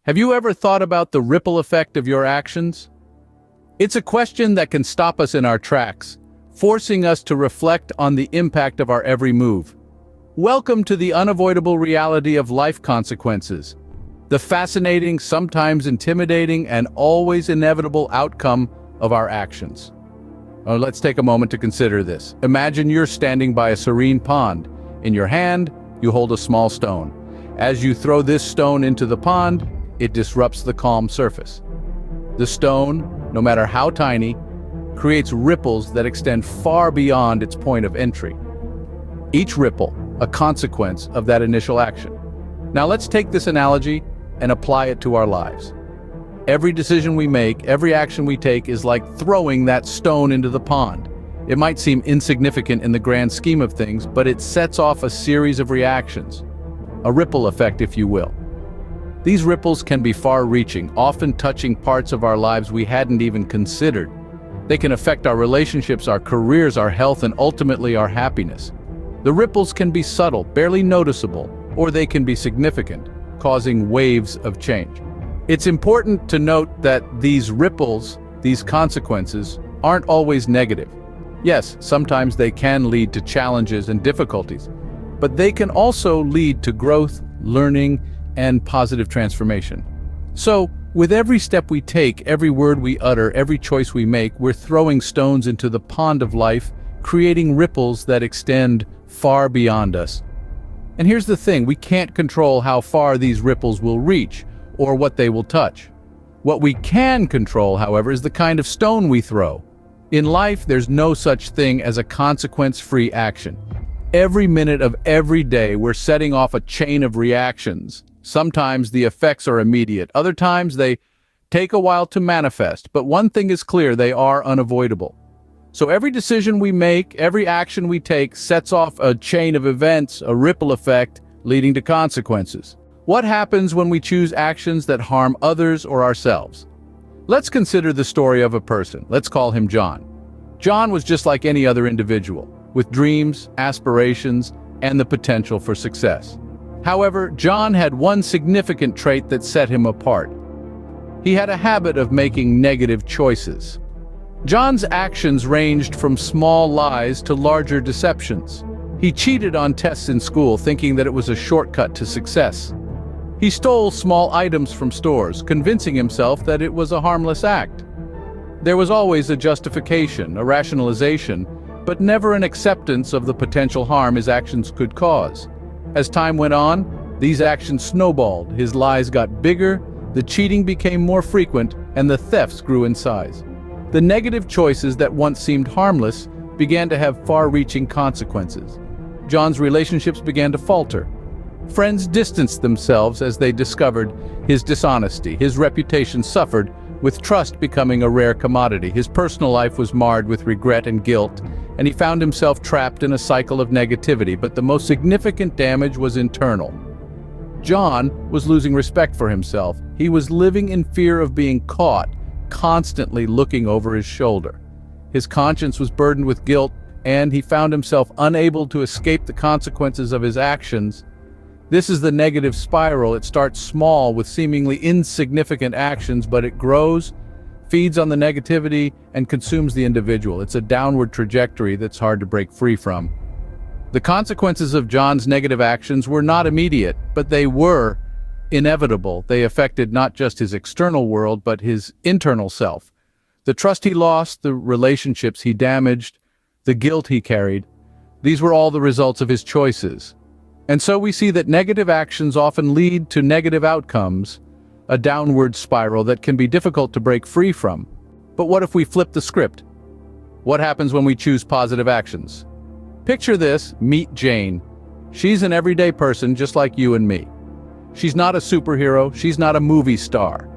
Have you ever thought about the ripple effect of your actions? It's a question that can stop us in our tracks, forcing us to reflect on the impact of our every move. Welcome to the unavoidable reality of life consequences, the fascinating, sometimes intimidating, and always inevitable outcome of our actions. Let's take a moment to consider this. Imagine you're standing by a serene pond. In your hand, you hold a small stone. As you throw this stone into the pond, it disrupts the calm surface. The stone, no matter how tiny, creates ripples that extend far beyond its point of entry. Each ripple, a consequence of that initial action. Now let's take this analogy and apply it to our lives. Every decision we make, every action we take is like throwing that stone into the pond. It might seem insignificant in the grand scheme of things, but it sets off a series of reactions. A ripple effect, if you will. These ripples can be far-reaching, often touching parts of our lives we hadn't even considered. They can affect our relationships, our careers, our health, and ultimately our happiness. The ripples can be subtle, barely noticeable, or they can be significant, causing waves of change. It's important to note that these ripples, these consequences, aren't always negative. Yes, sometimes they can lead to challenges and difficulties, but they can also lead to growth, learning, and positive transformation. So, with every step we take, every word we utter, every choice we make, we're throwing stones into the pond of life, creating ripples that extend far beyond us. And here's the thing, we can't control how far these ripples will reach, or what they will touch. What we can control, however, is the kind of stone we throw. In life, there's no such thing as a consequence-free action. Every minute of every day, we're setting off a chain of reactions. Sometimes the effects are immediate, other times they take a while to manifest, but one thing is clear, they are unavoidable. So every decision we make, every action we take sets off a chain of events, a ripple effect, leading to consequences. What happens when we choose actions that harm others or ourselves? Let's consider the story of a person. Let's call him John. John was just like any other individual, with dreams, aspirations, and the potential for success. However, John had one significant trait that set him apart. He had a habit of making negative choices. John's actions ranged from small lies to larger deceptions. He cheated on tests in school, thinking that it was a shortcut to success. He stole small items from stores, convincing himself that it was a harmless act. There was always a justification, a rationalization, but never an acceptance of the potential harm his actions could cause. As time went on, these actions snowballed, his lies got bigger, the cheating became more frequent, and the thefts grew in size. The negative choices that once seemed harmless began to have far-reaching consequences. John's relationships began to falter. Friends distanced themselves as they discovered his dishonesty. His reputation suffered, with trust becoming a rare commodity. His personal life was marred with regret and guilt, and he found himself trapped in a cycle of negativity. But the most significant damage was internal. John was losing respect for himself. He was living in fear of being caught, constantly looking over his shoulder. His conscience was burdened with guilt, and he found himself unable to escape the consequences of his actions. This is the negative spiral. It starts small with seemingly insignificant actions, but it grows, feeds on the negativity, and consumes the individual. It's a downward trajectory that's hard to break free from. The consequences of John's negative actions were not immediate, but they were inevitable. They affected not just his external world, but his internal self. The trust he lost, the relationships he damaged, the guilt he carried, these were all the results of his choices. And so we see that negative actions often lead to negative outcomes, a downward spiral that can be difficult to break free from. But what if we flip the script? What happens when we choose positive actions? Picture this, meet Jane. She's an everyday person just like you and me. She's not a superhero, she's not a movie star.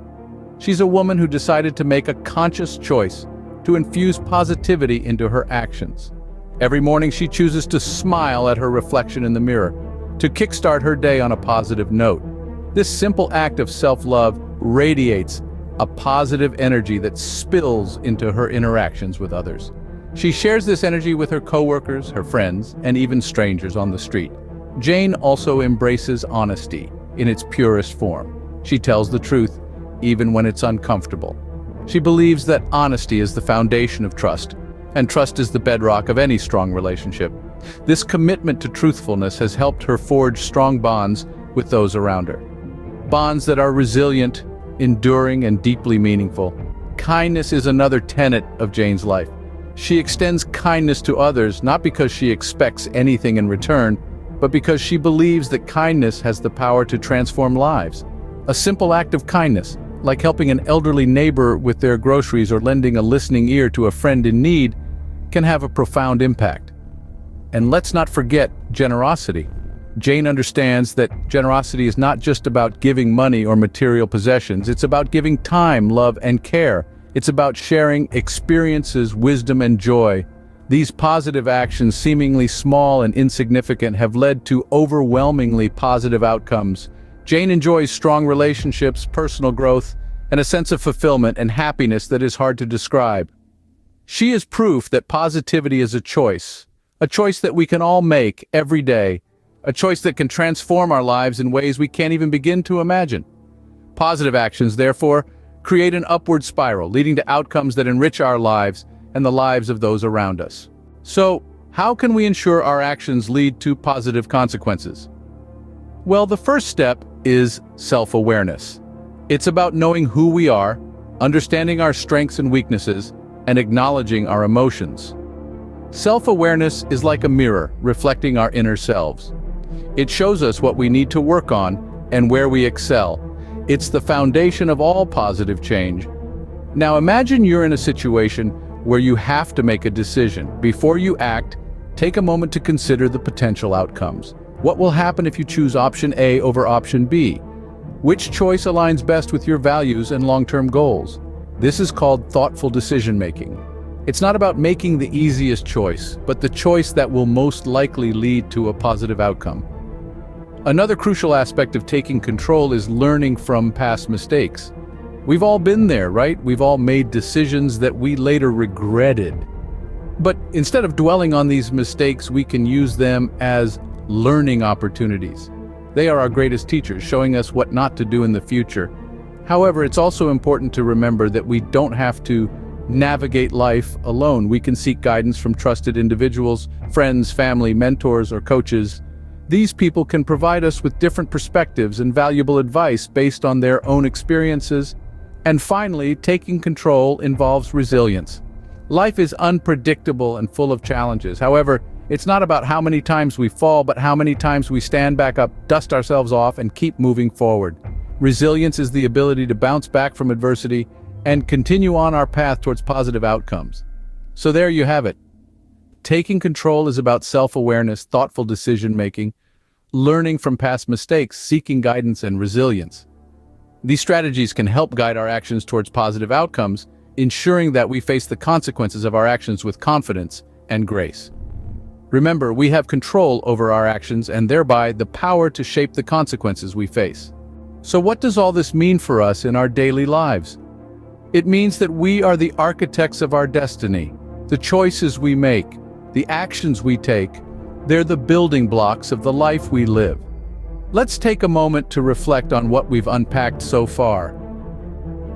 She's a woman who decided to make a conscious choice to infuse positivity into her actions. Every morning she chooses to smile at her reflection in the mirror, to kickstart her day on a positive note. This simple act of self-love radiates a positive energy that spills into her interactions with others. She shares this energy with her coworkers, her friends, and even strangers on the street. Jane also embraces honesty in its purest form. She tells the truth, even when it's uncomfortable. She believes that honesty is the foundation of trust, and trust is the bedrock of any strong relationship. This commitment to truthfulness has helped her forge strong bonds with those around her. Bonds that are resilient, enduring, and deeply meaningful. Kindness is another tenet of Jane's life. She extends kindness to others not because she expects anything in return, but because she believes that kindness has the power to transform lives. A simple act of kindness, like helping an elderly neighbor with their groceries or lending a listening ear to a friend in need, can have a profound impact. And let's not forget generosity. Jane understands that generosity is not just about giving money or material possessions, it's about giving time, love, and care. It's about sharing experiences, wisdom, and joy. These positive actions, seemingly small and insignificant, have led to overwhelmingly positive outcomes. Jane enjoys strong relationships, personal growth, and a sense of fulfillment and happiness that is hard to describe. She is proof that positivity is a choice that we can all make every day, a choice that can transform our lives in ways we can't even begin to imagine. Positive actions, therefore, create an upward spiral, leading to outcomes that enrich our lives and the lives of those around us. So, how can we ensure our actions lead to positive consequences? Well, the first step is self-awareness. It's about knowing who we are, understanding our strengths and weaknesses, and acknowledging our emotions. Self-awareness is like a mirror reflecting our inner selves. It shows us what we need to work on and where we excel. It's the foundation of all positive change. Now imagine you're in a situation where you have to make a decision. Before you act, take a moment to consider the potential outcomes. What will happen if you choose option A over option B? Which choice aligns best with your values and long-term goals? This is called thoughtful decision-making. It's not about making the easiest choice, but the choice that will most likely lead to a positive outcome. Another crucial aspect of taking control is learning from past mistakes. We've all been there, right? We've all made decisions that we later regretted. But instead of dwelling on these mistakes, we can use them as learning opportunities. They are our greatest teachers, showing us what not to do in the future. However, it's also important to remember that we don't have to navigate life alone. We can seek guidance from trusted individuals, friends, family, mentors, or coaches. These people can provide us with different perspectives and valuable advice based on their own experiences. And finally, taking control involves resilience. Life is unpredictable and full of challenges. However, it's not about how many times we fall, but how many times we stand back up, dust ourselves off, and keep moving forward. Resilience is the ability to bounce back from adversity and continue on our path towards positive outcomes. So there you have it. Taking control is about self-awareness, thoughtful decision-making, learning from past mistakes, seeking guidance, and resilience. These strategies can help guide our actions towards positive outcomes, ensuring that we face the consequences of our actions with confidence and grace. Remember, we have control over our actions and thereby the power to shape the consequences we face. So what does all this mean for us in our daily lives? It means that we are the architects of our destiny. The choices we make, the actions we take, they're the building blocks of the life we live. Let's take a moment to reflect on what we've unpacked so far.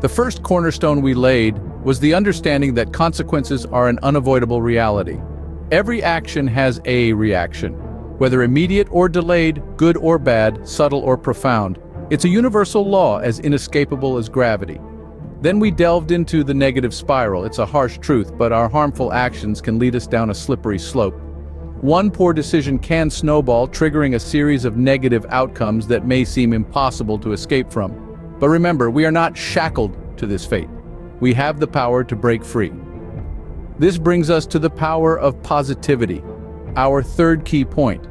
The first cornerstone we laid was the understanding that consequences are an unavoidable reality. Every action has a reaction, whether immediate or delayed, good or bad, subtle or profound. It's a universal law as inescapable as gravity. Then we delved into the negative spiral. It's a harsh truth, but our harmful actions can lead us down a slippery slope. One poor decision can snowball, triggering a series of negative outcomes that may seem impossible to escape from. But remember, we are not shackled to this fate. We have the power to break free. This brings us to the power of positivity, our third key point.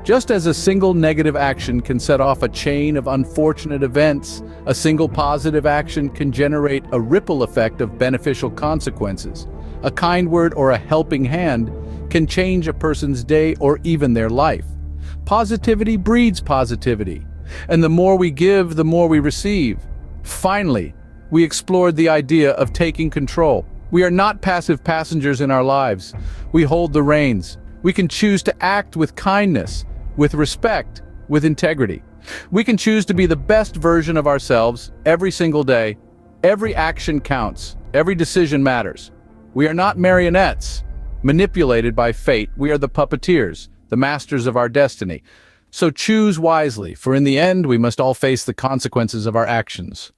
Just as a single negative action can set off a chain of unfortunate events, a single positive action can generate a ripple effect of beneficial consequences. A kind word or a helping hand can change a person's day or even their life. Positivity breeds positivity, and the more we give, the more we receive. Finally, we explored the idea of taking control. We are not passive passengers in our lives. We hold the reins. We can choose to act with kindness, with respect, with integrity. We can choose to be the best version of ourselves every single day. Every action counts. Every decision matters. We are not marionettes, manipulated by fate. We are the puppeteers, the masters of our destiny. So choose wisely, for in the end, we must all face the consequences of our actions.